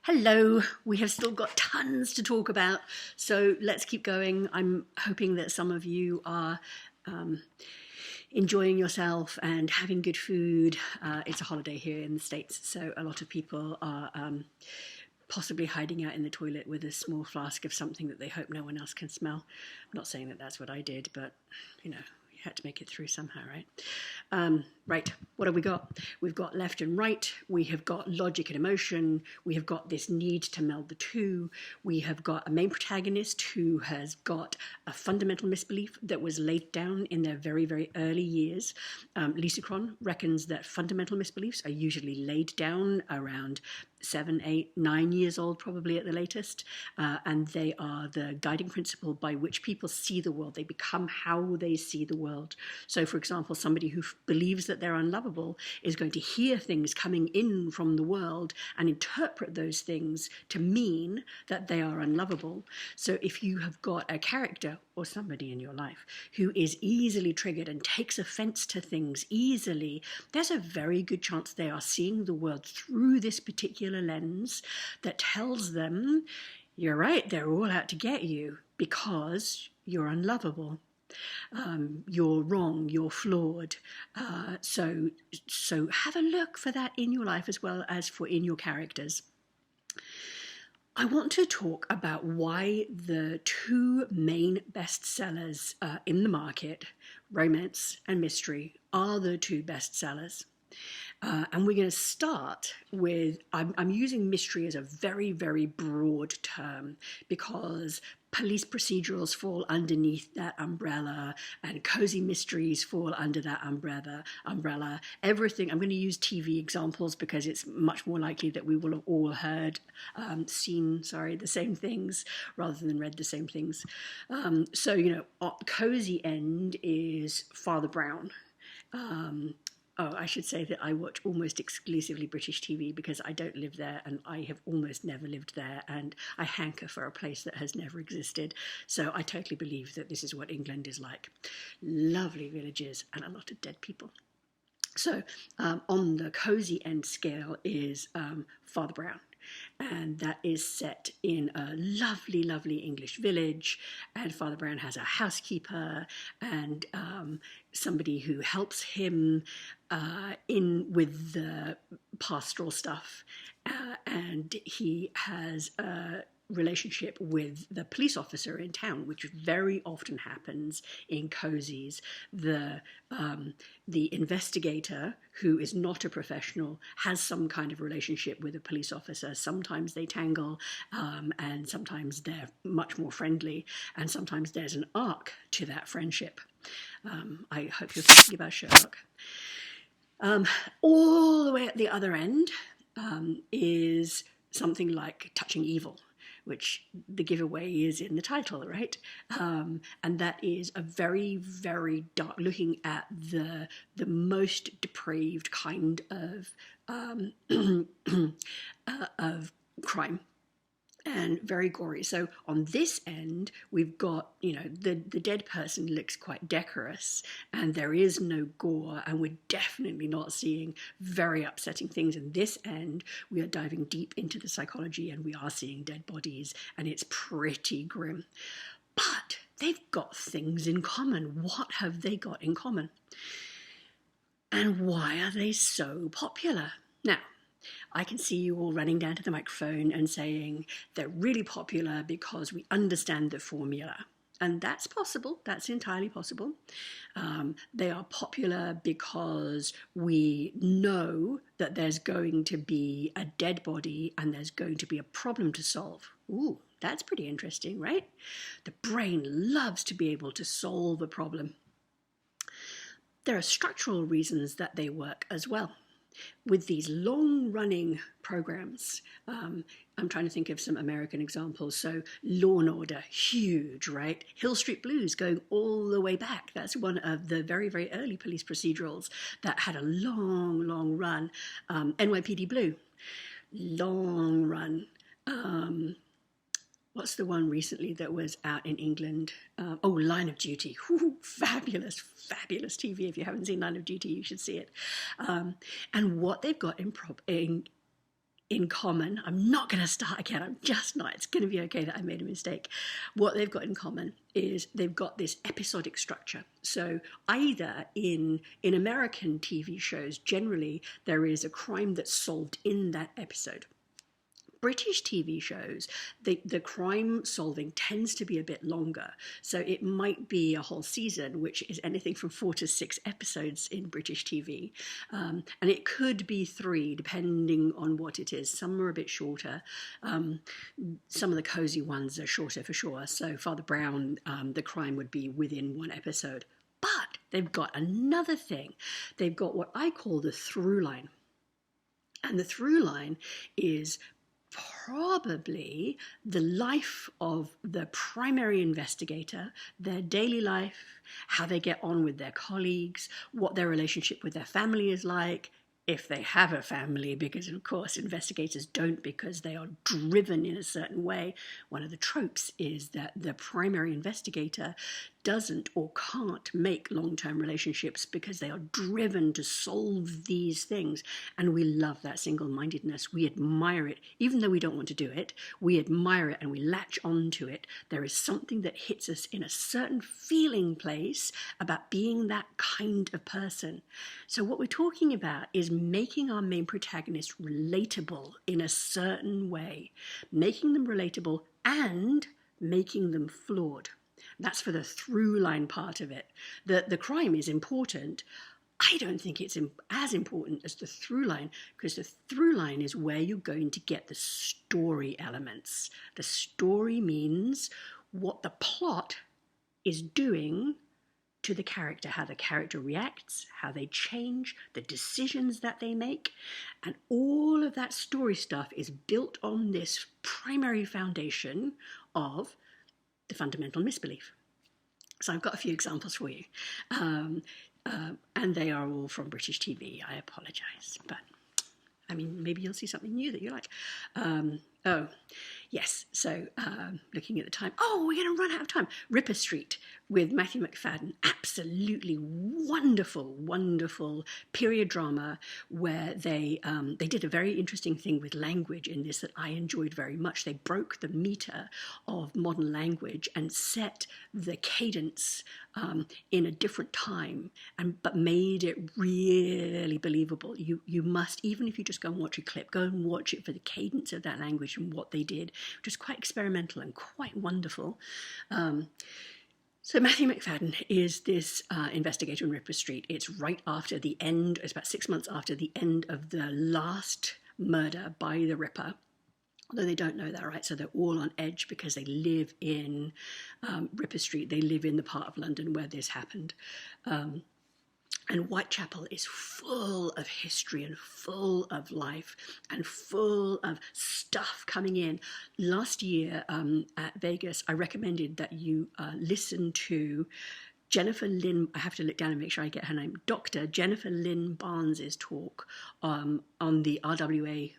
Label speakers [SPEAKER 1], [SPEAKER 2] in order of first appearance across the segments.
[SPEAKER 1] Hello, we have still got tons to talk about, so let's keep going. I'm hoping that some of you are enjoying yourself and having good food. It's a holiday here in the States, so a lot of people are possibly hiding out in the toilet with a small flask of something that they hope no one else can smell. I'm not saying that that's what I did, but you had to make it through somehow, right? Right, what have we got? We've got left and right, we have got logic and emotion, we have got this need to meld the two, we have got a main protagonist who has got a fundamental misbelief that was laid down in their very, very early years. Lisa Cron reckons that fundamental misbeliefs are usually laid down around 7, 8, 9 years old, probably at the latest, and they are the guiding principle by which people see the world. They become how they see the world. So, for example, somebody who believes that they're unlovable is going to hear things coming in from the world and interpret those things to mean that they are unlovable. So if you have got a character or somebody in your life who is easily triggered and takes offense to things easily, there's a very good chance they are seeing the world through this particular lens that tells them, you're right, they're all out to get you because you're unlovable. You're wrong, you're flawed. So have a look for that in your life as well as for in your characters. I want to talk about why the two main bestsellers in the market, romance and mystery, are the two bestsellers. And we're going to start with, I'm using mystery as a very, very broad term because police procedurals fall underneath that umbrella and cozy mysteries fall under that umbrella. Everything, I'm going to use TV examples because it's much more likely that we will have all heard, seen the same things rather than read the same things. So, cozy end is Father Brown. I should say that I watch almost exclusively British TV because I don't live there and I have almost never lived there, and I hanker for a place that has never existed. So I totally believe that this is what England is like. Lovely villages and a lot of dead people. So on the cozy end scale is Father Brown. And that is set in a lovely, lovely English village. And Father Brown has a housekeeper and somebody who helps him in with the pastoral stuff. And he has a relationship with the police officer in town, which very often happens in cozies. The investigator, who is not a professional, has some kind of relationship with a police officer. Sometimes they tangle, and sometimes they're much more friendly, and sometimes there's an arc to that friendship. I hope you're thinking about Sherlock. All the way at the other end is something like Touching Evil, which the giveaway is in the title, right? And that is a very, very dark, looking at the most depraved kind of crime, and very gory. So on this end, we've got, the dead person looks quite decorous and there is no gore, and we're definitely not seeing very upsetting things. In this end, we are diving deep into the psychology and we are seeing dead bodies, and it's pretty grim. But they've got things in common. What have they got in common? And why are they so popular? Now, I can see you all running down to the microphone and saying they're really popular because we understand the formula. And that's possible. That's entirely possible. They are popular because we know that there's going to be a dead body and there's going to be a problem to solve. Ooh, that's pretty interesting, right? The brain loves to be able to solve a problem. There are structural reasons that they work as well. With these long-running programs, I'm trying to think of some American examples. So Law and Order, huge, right? Hill Street Blues, going all the way back. That's one of the very, very early police procedurals that had a long, long run. NYPD Blue, long run. What's the one recently that was out in England? Line of Duty. Ooh, fabulous, fabulous TV. If you haven't seen Line of Duty, you should see it. And what they've got in in common, I'm not going to start again, I'm just not, it's going to be okay that I made a mistake. What they've got in common is they've got this episodic structure. So either in American TV shows, generally there is a crime that's solved in that episode. British TV shows, the crime solving tends to be a bit longer. So it might be a whole season, which is anything from 4 to 6 episodes in British TV. And it could be 3, depending on what it is. Some are a bit shorter. Some of the cozy ones are shorter for sure. So Father Brown, the crime would be within 1 episode. But they've got another thing. They've got what I call the through line. And the through line is probably the life of the primary investigator, their daily life, how they get on with their colleagues, what their relationship with their family is like, if they have a family, because of course investigators don't, because they are driven in a certain way. One of the tropes is that the primary investigator doesn't or can't make long-term relationships because they are driven to solve these things. And we love that single-mindedness. We admire it, even though we don't want to do it. We admire it and we latch onto it. There is something that hits us in a certain feeling place about being that kind of person. So what we're talking about is making our main protagonist relatable in a certain way, making them relatable and making them flawed. That's for the through line part of it. The crime is important. I don't think it's as important as the through line, because the through line is where you're going to get the story elements. The story means what the plot is doing to the character, how the character reacts, how they change, the decisions that they make. And all of that story stuff is built on this primary foundation of the fundamental misbelief. So I've got a few examples for you. And they are all from British TV. I apologize, but I mean, maybe you'll see something new that you like. Oh, yes. So looking at the time. Oh, we're going to run out of time. Ripper Street with Matthew McFadden. Absolutely wonderful, wonderful period drama where they did a very interesting thing with language in this that I enjoyed very much. They broke the meter of modern language and set the cadence in a different time, but made it really believable. You must, even if you just go and watch a clip, go and watch it for the cadence of that language and what they did, which was quite experimental and quite wonderful. So Matthew McFadden is this investigator in Ripper Street. It's right after the end, it's about 6 months after the end of the last murder by the Ripper. Although they don't know that, right? So they're all on edge because they live in Ripper Street. They live in the part of London where this happened. And Whitechapel is full of history and full of life and full of stuff coming in. Last year at Vegas, I recommended that you listen to Jennifer Lynn, I have to look down and make sure I get her name, Dr. Jennifer Lynn Barnes's talk on the RWA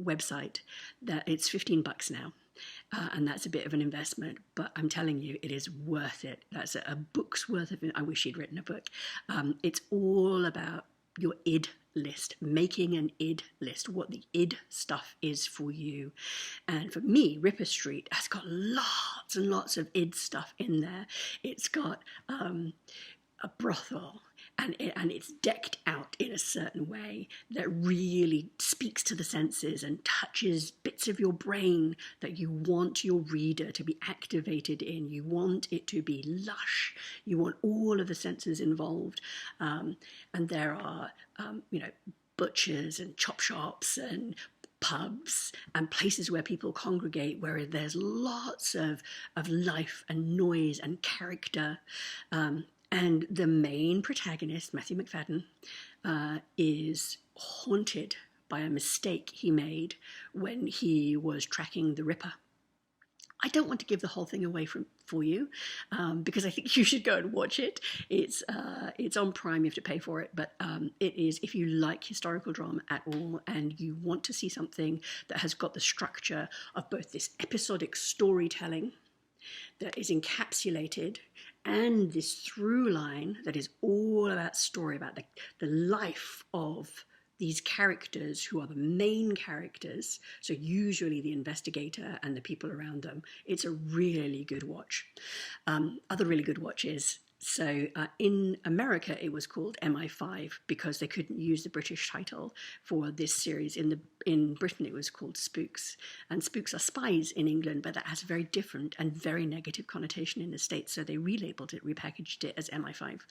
[SPEAKER 1] website. That it's $15 now. And that's a bit of an investment, but I'm telling you, it is worth it. That's a book's worth of it. I wish she'd written a book. It's all about your id list, making an id list, what the id stuff is for you. And for me, Ripper Street has got lots and lots of id stuff in there. It's got a brothel, and it's decked out in a certain way that really speaks to the senses and touches bits of your brain that you want your reader to be activated in. You want it to be lush. You want all of the senses involved. And there are, butchers and chop shops and pubs and places where people congregate, where there's lots of life and noise and character. And the main protagonist, Matthew McFadden, is haunted by a mistake he made when he was tracking the Ripper. I don't want to give the whole thing away for you because I think you should go and watch it. It's on Prime, you have to pay for it, but it is, if you like historical drama at all and you want to see something that has got the structure of both this episodic storytelling that is encapsulated and this through line that is all about story, about the life of these characters who are the main characters, so usually the investigator and the people around them, it's a really good watch. Other really good watches. So in America, it was called MI5 because they couldn't use the British title for this series. In Britain, it was called Spooks. And spooks are spies in England, but that has a very different and very negative connotation in the States. So they relabeled it, repackaged it as MI5.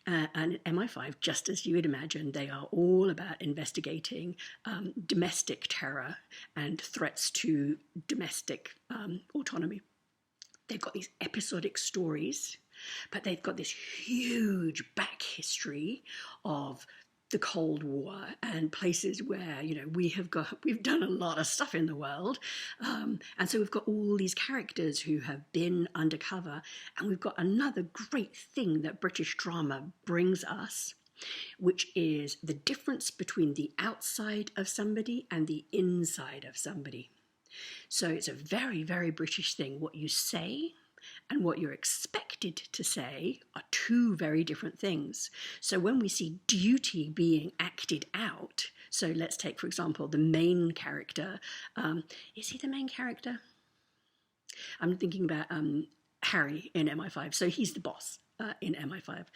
[SPEAKER 1] And MI5, just as you would imagine, they are all about investigating domestic terror and threats to domestic autonomy. They've got these episodic stories, but they've got this huge back history of the Cold War and places where, we've done a lot of stuff in the world. And so we've got all these characters who have been undercover. And we've got another great thing that British drama brings us, which is the difference between the outside of somebody and the inside of somebody. So it's a very, very British thing. What you say and what you're expected to say are two very different things. So when we see duty being acted out, so let's take, for example, the main character. Is he the main character? I'm thinking about Harry in MI5. So he's the boss in MI5.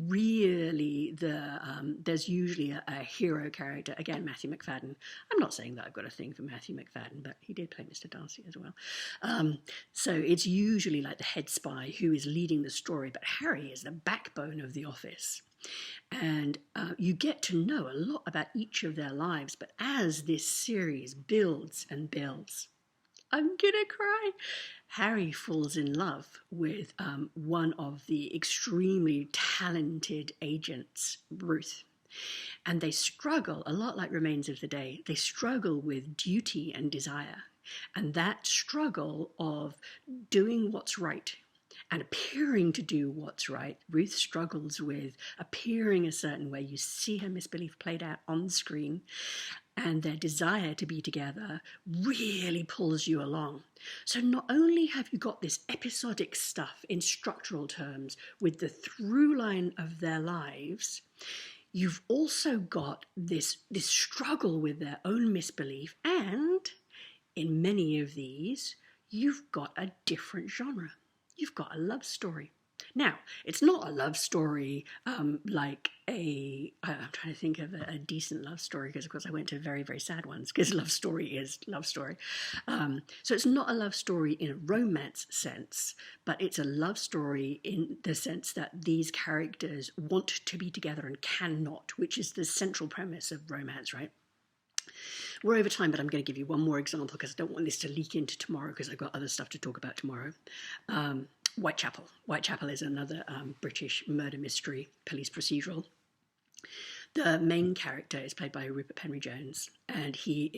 [SPEAKER 1] Really, there's usually a hero character. Again, Matthew McFadden. I'm not saying that I've got a thing for Matthew McFadden, but he did play Mr. Darcy as well. So it's usually like the head spy who is leading the story, but Harry is the backbone of the office. And you get to know a lot about each of their lives, but as this series builds and builds, I'm gonna cry. Harry falls in love with one of the extremely talented agents, Ruth. And they struggle, a lot like Remains of the Day, they struggle with duty and desire. And that struggle of doing what's right and appearing to do what's right, Ruth struggles with appearing a certain way. You see her misbelief played out on the screen. And their desire to be together really pulls you along. So not only have you got this episodic stuff in structural terms with the through line of their lives, you've also got this struggle with their own misbelief, and in many of these, you've got a different genre. You've got a love story. Now, it's not a love story like I'm trying to think of a decent love story, because of course I went to very, very sad ones, because love story is love story. So it's not a love story in a romance sense, but it's a love story in the sense that these characters want to be together and cannot, which is the central premise of romance, right? We're over time, but I'm going to give you one more example because I don't want this to leak into tomorrow, because I've got other stuff to talk about tomorrow. Whitechapel. Whitechapel is another British murder mystery police procedural. The main character is played by Rupert Penry-Jones, and he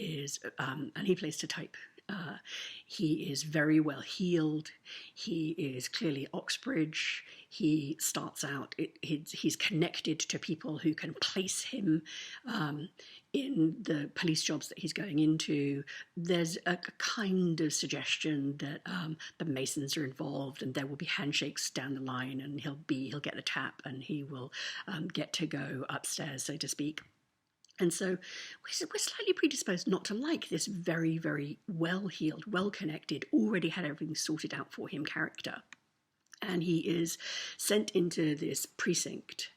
[SPEAKER 1] plays to type. He is very well heeled. He is clearly Oxbridge. He starts out, he's connected to people who can place him in the police jobs that he's going into. There's a kind of suggestion that the Masons are involved, and there will be handshakes down the line, and he'll get the tap, and he will get to go upstairs, so to speak. And so we're slightly predisposed not to like this very, very well-heeled, well-connected, already had everything sorted out for him character. And he is sent into this precinct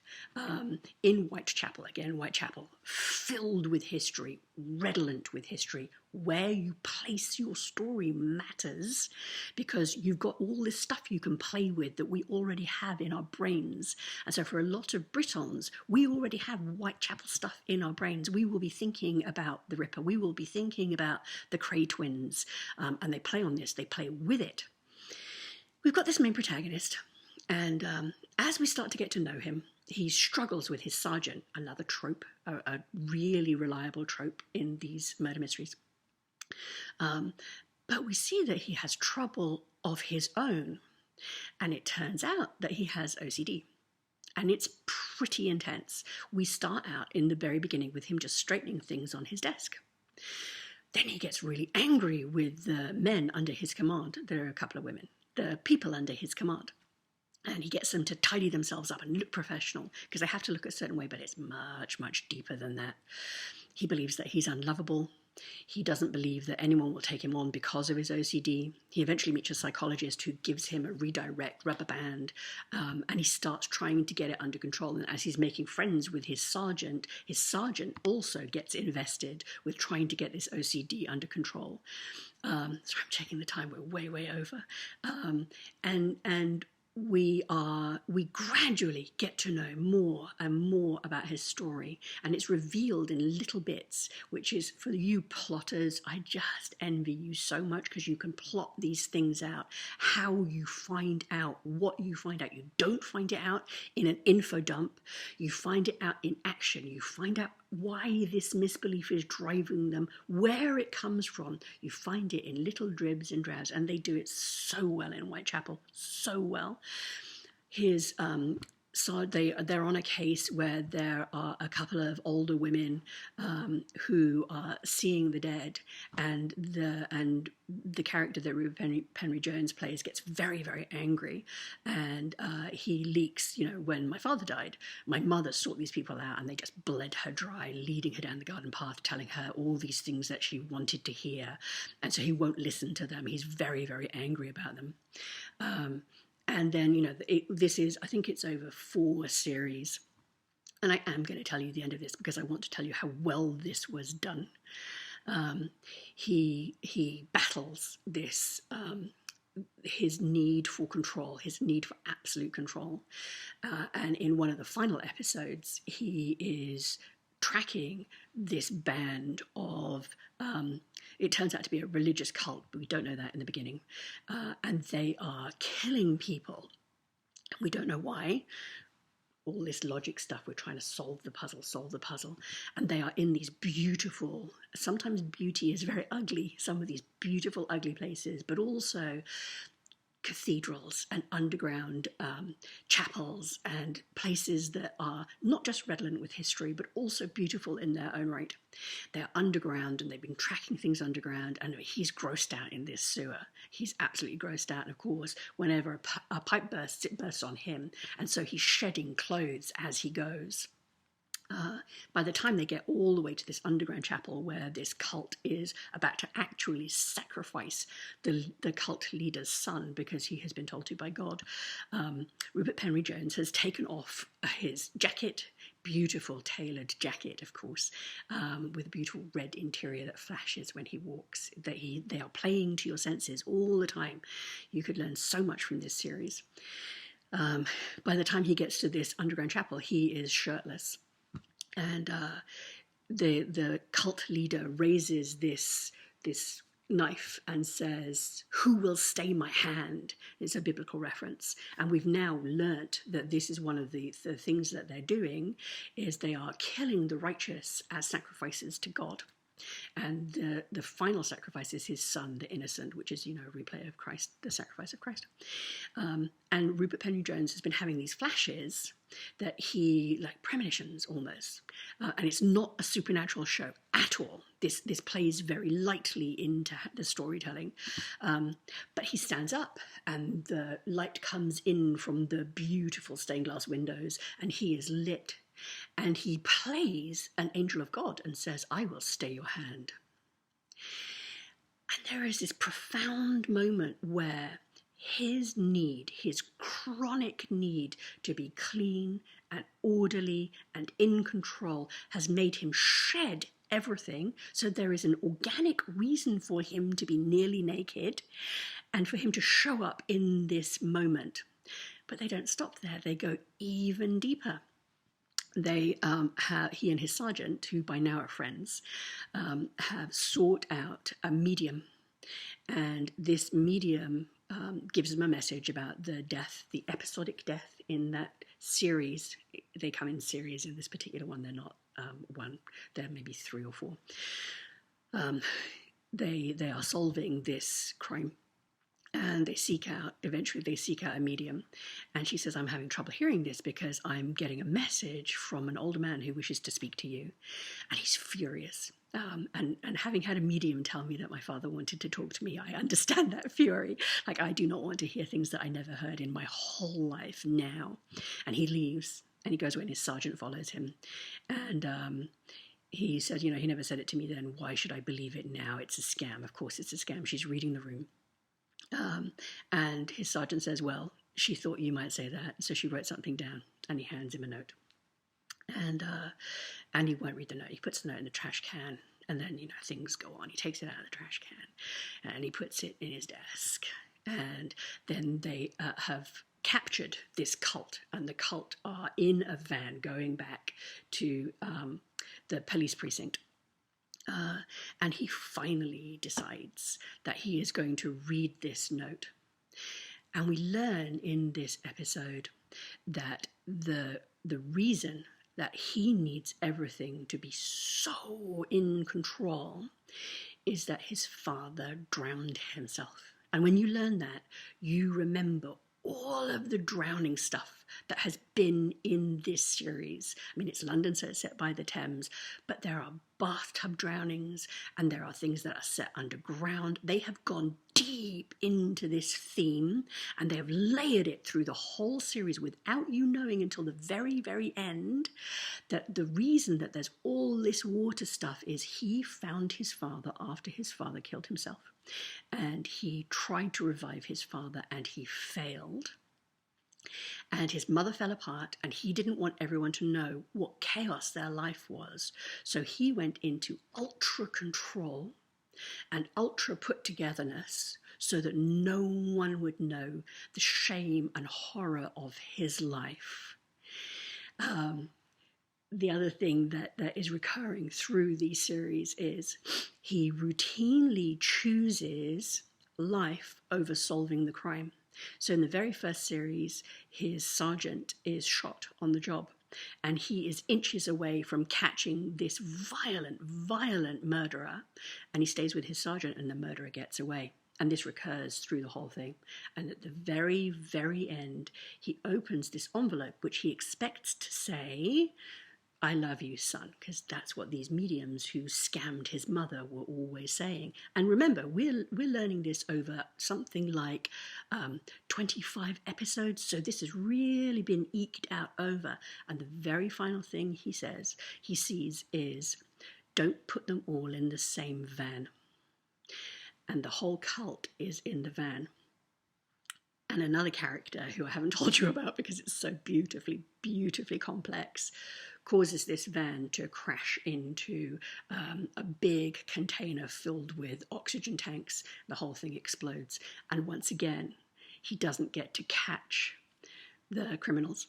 [SPEAKER 1] in Whitechapel, again, Whitechapel, filled with history, redolent with history. Where you place your story matters, because you've got all this stuff you can play with that we already have in our brains. And so for a lot of Britons, we already have Whitechapel stuff in our brains. We will be thinking about the Ripper. We will be thinking about the Cray twins. And they play on this. They play with it. We've got this main protagonist, and as we start to get to know him, he struggles with his sergeant, another trope, a really reliable trope in these murder mysteries. But we see that he has trouble of his own, and it turns out that he has OCD, and it's pretty intense. We start out in the very beginning with him just straightening things on his desk. Then he gets really angry with the men under his command. There are a couple of women. The people under his command. And he gets them to tidy themselves up and look professional because they have to look a certain way, but it's much, much deeper than that. He believes that he's unlovable. He doesn't believe that anyone will take him on because of his OCD. He eventually meets a psychologist who gives him a redirect rubber band, and he starts trying to get it under control. And as he's making friends with his sergeant also gets invested with trying to get this OCD under control. So I'm checking the time, we're way, way over. And we gradually get to know more and more about his story, and it's revealed in little bits, which is, for you plotters, I just envy you so much, because you can plot these things out. How you find out what you find out. You don't find it out in an info dump. You find it out in action. You find out why this misbelief is driving them, where it comes from. You find it in little dribs and drabs, and they do it so well in Whitechapel, so well. So they're on a case where there are a couple of older women who are seeing the dead, and the character that Rupert Penry Jones plays gets very, very angry, and he leaks, when my father died, my mother sought these people out and they just bled her dry, leading her down the garden path, telling her all these things that she wanted to hear, and so he won't listen to them. He's very, very angry about them. And then, this is, I think it's over 4 series. And I am going to tell you the end of this because I want to tell you how well this was done. He battles this, his need for control, his need for absolute control. And in one of the final episodes, he is tracking this band of, it turns out to be a religious cult, but we don't know that in the beginning. And they are killing people. We don't know why. All this logic stuff, we're trying to solve the puzzle. And they are in these beautiful, sometimes beauty is very ugly, some of these beautiful, ugly places, but also cathedrals and underground chapels and places that are not just redolent with history, but also beautiful in their own right. They're underground, and they've been tracking things underground, and he's grossed out in this sewer. He's absolutely grossed out, and of course, whenever a pipe bursts, it bursts on him, and so he's shedding clothes as he goes. By the time they get all the way to this underground chapel where this cult is about to actually sacrifice the cult leader's son because he has been told to by God, Rupert Penry Jones has taken off his jacket, beautiful tailored jacket, of course, with a beautiful red interior that flashes when he walks. They are playing to your senses all the time. You could learn so much from this series. By the time he gets to this underground chapel, he is shirtless. And the cult leader raises this knife and says, "Who will stay my hand?" It's a biblical reference. And we've now learnt that this is one of the things that they're doing, is they are killing the righteous as sacrifices to God. And the final sacrifice is his son, the innocent, which is, a replay of Christ, the sacrifice of Christ. And Rupert Penry Jones has been having these flashes that like premonitions almost. And it's not a supernatural show at all. This plays very lightly into the storytelling. But he stands up and the light comes in from the beautiful stained glass windows and he is lit. And he plays an angel of God and says, "I will stay your hand." And there is this profound moment where his chronic need to be clean and orderly and in control has made him shed everything. So there is an organic reason for him to be nearly naked and for him to show up in this moment. But they don't stop there. They go even deeper. He and his sergeant, who by now are friends, have sought out a medium. And this medium gives them a message about the episodic death in that series. They come in series. In this particular one, they're not one. They're maybe 3 or 4. They are solving this crime. And eventually they seek out a medium. And she says, "I'm having trouble hearing this because I'm getting a message from an older man who wishes to speak to you." And he's furious. And having had a medium tell me that my father wanted to talk to me, I understand that fury. Like, I do not want to hear things that I never heard in my whole life now. And he leaves and he goes away and his sergeant follows him. And he said, he never said it to me then. Why should I believe it now? It's a scam. Of course it's a scam. She's reading the room. And his sergeant says, well, she thought you might say that. So she wrote something down and he hands him a note. And he won't read the note. He puts the note in the trash can, and then things go on. He takes it out of the trash can, and he puts it in his desk. And then they have captured this cult, and the cult are in a van going back to the police precinct. And he finally decides that he is going to read this note. And we learn in this episode that the reason that he needs everything to be so in control is that his father drowned himself. And when you learn that, you remember all of the drowning stuff that has been in this series. I mean, it's London, so it's set by the Thames, but there are bathtub drownings and there are things that are set underground. They have gone deep into this theme and they have layered it through the whole series without you knowing until the very, very end that the reason that there's all this water stuff is he found his father after his father killed himself. And he tried to revive his father and he failed. And his mother fell apart and he didn't want everyone to know what chaos their life was. So he went into ultra control and ultra put togetherness so that no one would know the shame and horror of his life. The other thing that is recurring through these series is he routinely chooses life over solving the crime. So in the very first series, his sergeant is shot on the job and he is inches away from catching this violent murderer, and he stays with his sergeant and the murderer gets away. And this recurs through the whole thing. And at the very, very end, he opens this envelope which he expects to say, I love you, son, because that's what these mediums who scammed his mother were always saying. And remember, we're learning this over something like 25 episodes, so this has really been eked out over. And the very final thing he sees is, don't put them all in the same van. And the whole cult is in the van. And another character who I haven't told you about because it's so beautifully, beautifully complex, causes this van to crash into a big container filled with oxygen tanks. The whole thing explodes. And once again, he doesn't get to catch the criminals.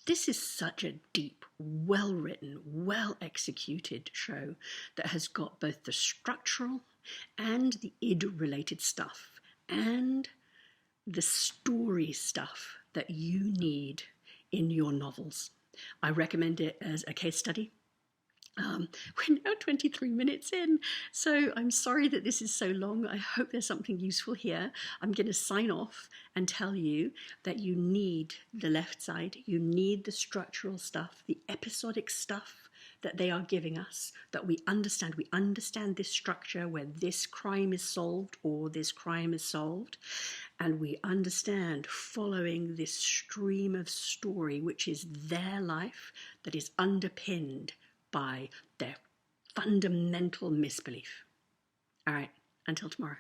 [SPEAKER 1] This is such a deep, well-written, well-executed show that has got both the structural and the id-related stuff and the story stuff that you need in your novels. I recommend it as a case study. We're now 23 minutes in, so I'm sorry that this is so long. I hope there's something useful here. I'm going to sign off and tell you that you need the left side. You need the structural stuff, the episodic stuff that they are giving us, that we understand. We understand this structure where this crime is solved or this crime is solved. And we understand following this stream of story, which is their life, that is underpinned by their fundamental misbelief. All right, until tomorrow.